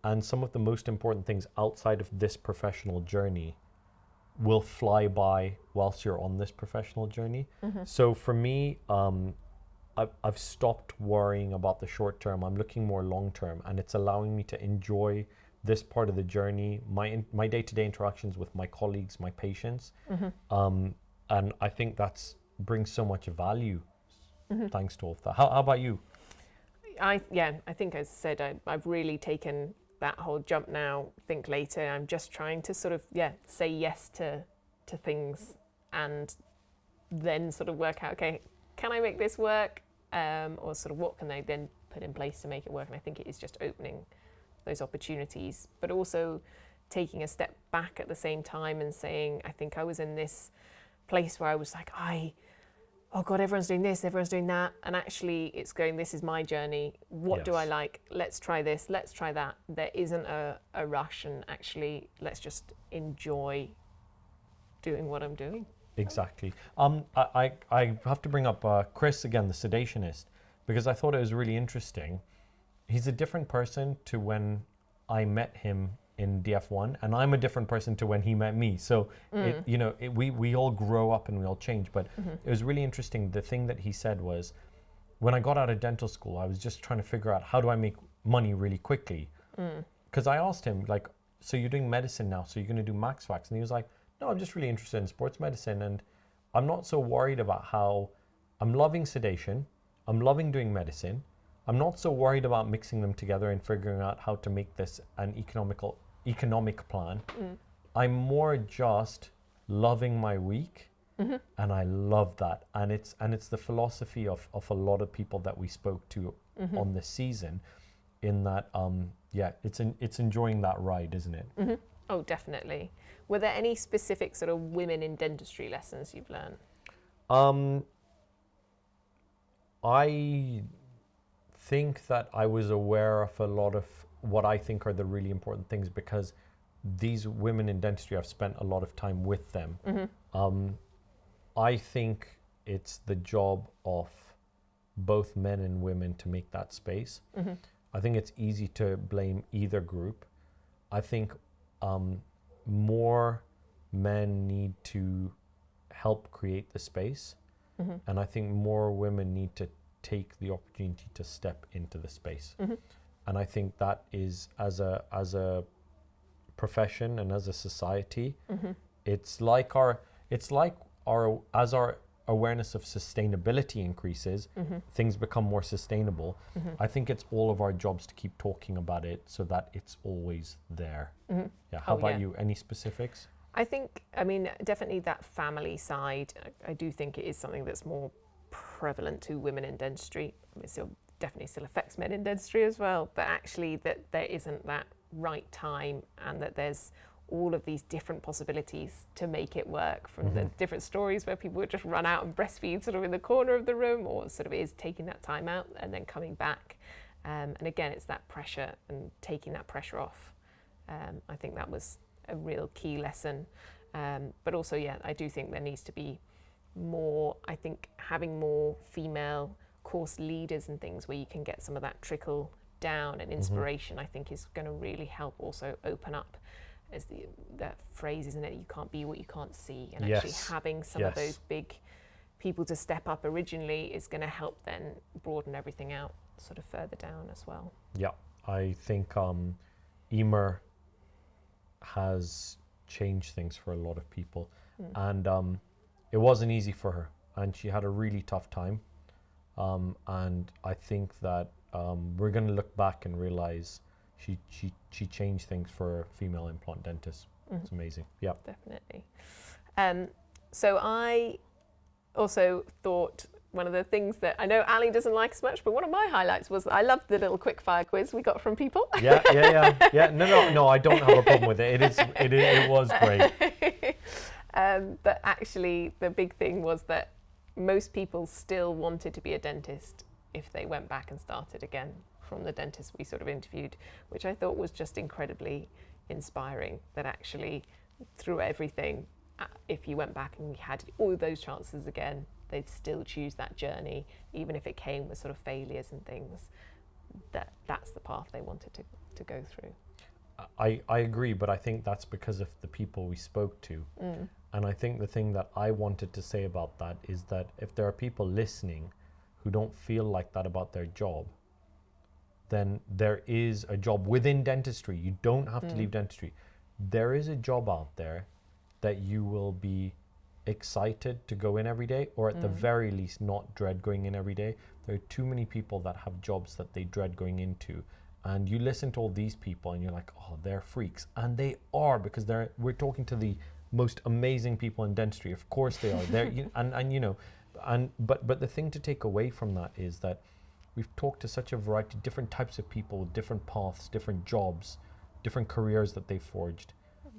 And some of the most important things outside of this professional journey will fly by whilst you're on this professional journey. So for me, I've stopped worrying about the short term. I'm looking more long term, and it's allowing me to enjoy this part of the journey, my day-to-day interactions with my colleagues, my patients. And I think that's brings so much value thanks to all of that. How about you? I think, as I said, I've really taken that whole jump now, think later. I'm just trying to sort of, say yes to things, and then sort of work out, okay, can I make this work? Or sort of what can they then put in place to make it work? And I think it is just opening those opportunities, but also taking a step back at the same time and saying, I think I was in this place where I was like, oh God, everyone's doing this, everyone's doing that. And actually it's going, this is my journey. What do I like? Let's try this, let's try that. There isn't a rush, and actually let's just enjoy doing what I'm doing. Exactly. I have to bring up Chris again, the sedationist, because I thought it was really interesting. He's a different person to when I met him in DF1, and I'm a different person to when he met me. So we all grow up and we all change. But it was really interesting. The thing that he said was, when I got out of dental school, I was just trying to figure out, how do I make money really quickly? Because I asked him, like, so you're doing medicine now, so you're going to do max fax? And he was like, no, I'm just really interested in sports medicine, and I'm not so worried about how I'm loving sedation. I'm loving doing medicine. I'm not so worried about mixing them together and figuring out how to make this an economic plan. I'm more just loving my week, and I love that. And it's the philosophy of a lot of people that we spoke to on this season, in that it's enjoying that ride, isn't it? Oh, definitely. Were there any specific sort of women in dentistry lessons you've learned? I think that I was aware of a lot of what I think are the really important things, because these women in dentistry, I've spent a lot of time with them. I think it's the job of both men and women to make that space. I think it's easy to blame either group. I think more men need to help create the space, and I think more women need to take the opportunity to step into the space. And I think that is, as a profession and as a society, it's like our as our awareness of sustainability increases, things become more sustainable. I think it's all of our jobs to keep talking about it so that it's always there. Yeah. How about you? Any specifics? I think, definitely that family side, I do think it is something that's more prevalent to women in dentistry. It definitely still affects men in dentistry as well, but actually that there isn't that right time, and that there's all of these different possibilities to make it work, from the different stories where people would just run out and breastfeed sort of in the corner of the room, or sort of is taking that time out and then coming back. And again, it's that pressure and taking that pressure off. I think that was a real key lesson. But also, I do think there needs to be more, I think having more female course leaders and things where you can get some of that trickle down and inspiration, I think is going to really help also open up, as that phrase, isn't it? You can't be what you can't see. And actually having some of those big people to step up originally is going to help then broaden everything out sort of further down as well. Yeah, I think Emer has changed things for a lot of people. And it wasn't easy for her, and she had a really tough time. And I think that we're going to look back and realize she changed things for female implant dentists. It's amazing. Yeah, definitely. So I also thought one of the things that I know Ali doesn't like as much, but one of my highlights was I loved the little quick fire quiz we got from people. Yeah. No, I don't have a problem with it. It was great. But actually, the big thing was that most people still wanted to be a dentist if they went back and started again, from the dentists we sort of interviewed, which I thought was just incredibly inspiring, that actually through everything, if you went back and you had all those chances again, they'd still choose that journey, even if it came with sort of failures and things. That's the path they wanted to go through. I agree, but I think that's because of the people we spoke to. And I think the thing that I wanted to say about that is that if there are people listening who don't feel like that about their job, then there is a job within dentistry. You don't have to leave dentistry. There is a job out there that you will be excited to go in every day, or at the very least not dread going in every day. There are too many people that have jobs that they dread going into, and you listen to all these people and you're like, oh, they're freaks, and they are, because we're talking to the most amazing people in dentistry. Of course they are. But the thing to take away from that is that we've talked to such a variety, different types of people, different paths, different jobs, different careers that they forged,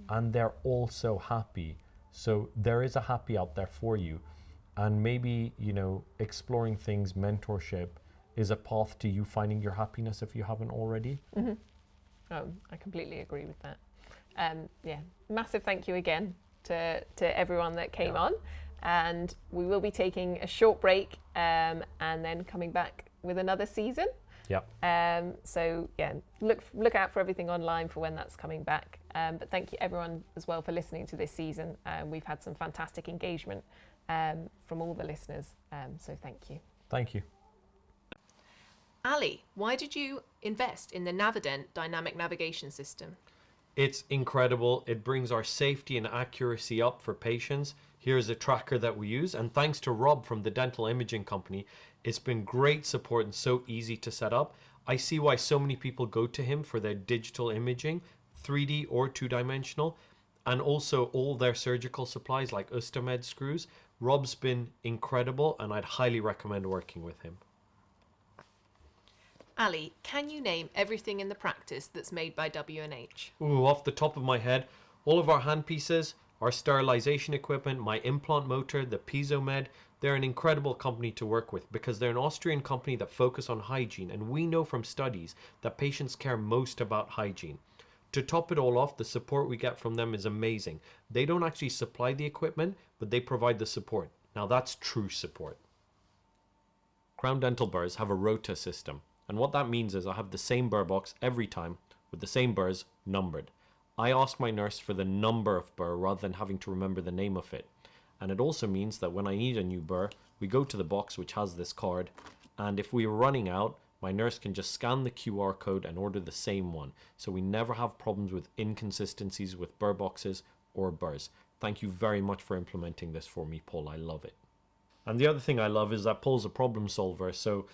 and they're all so happy. So there is a happy out there for you, and maybe, you know, exploring things, mentorship is a path to you finding your happiness if you haven't already. I completely agree with that. Yeah, massive thank you again to everyone that came on, and we will be taking a short break and then coming back with another season. So yeah, look out for everything online for when that's coming back. But thank you everyone as well for listening to this season. We've had some fantastic engagement from all the listeners. So thank you. Thank you. Ali, why did you invest in the Navident dynamic navigation system? It's incredible. It brings our safety and accuracy up for patients. Here's a tracker that we use, and thanks to Rob from the Dental Imaging Company, it's been great support and so easy to set up. I see why so many people go to him for their digital imaging, 3D or 2-dimensional, and also all their surgical supplies like Ustamed screws. Rob's been incredible, and I'd highly recommend working with him. Ali, can you name everything in the practice that's made by W&H? Ooh, off the top of my head, all of our handpieces, our sterilization equipment, my implant motor, the PiezoMed, they're an incredible company to work with because they're an Austrian company that focus on hygiene, and we know from studies that patients care most about hygiene. To top it all off, the support we get from them is amazing. They don't actually supply the equipment, but they provide the support. Now that's true support. Crown Dental burrs have a rota system. And what that means is I have the same burr box every time with the same burrs numbered. I ask my nurse for the number of burr rather than having to remember the name of it. And it also means that when I need a new burr, we go to the box which has this card, and if we are running out, my nurse can just scan the QR code and order the same one. So we never have problems with inconsistencies with burr boxes or burrs. Thank you very much for implementing this for me, Paul. I love it. And the other thing I love is that Paul's a problem solver. So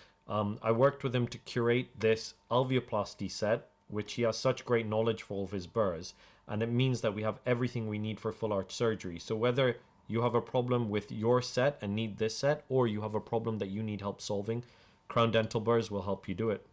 I worked with him to curate this alveoplasty set, which he has such great knowledge for all of his burrs, and it means that we have everything we need for full arch surgery. So whether you have a problem with your set and need this set, or you have a problem that you need help solving, Crown Dental Burrs will help you do it.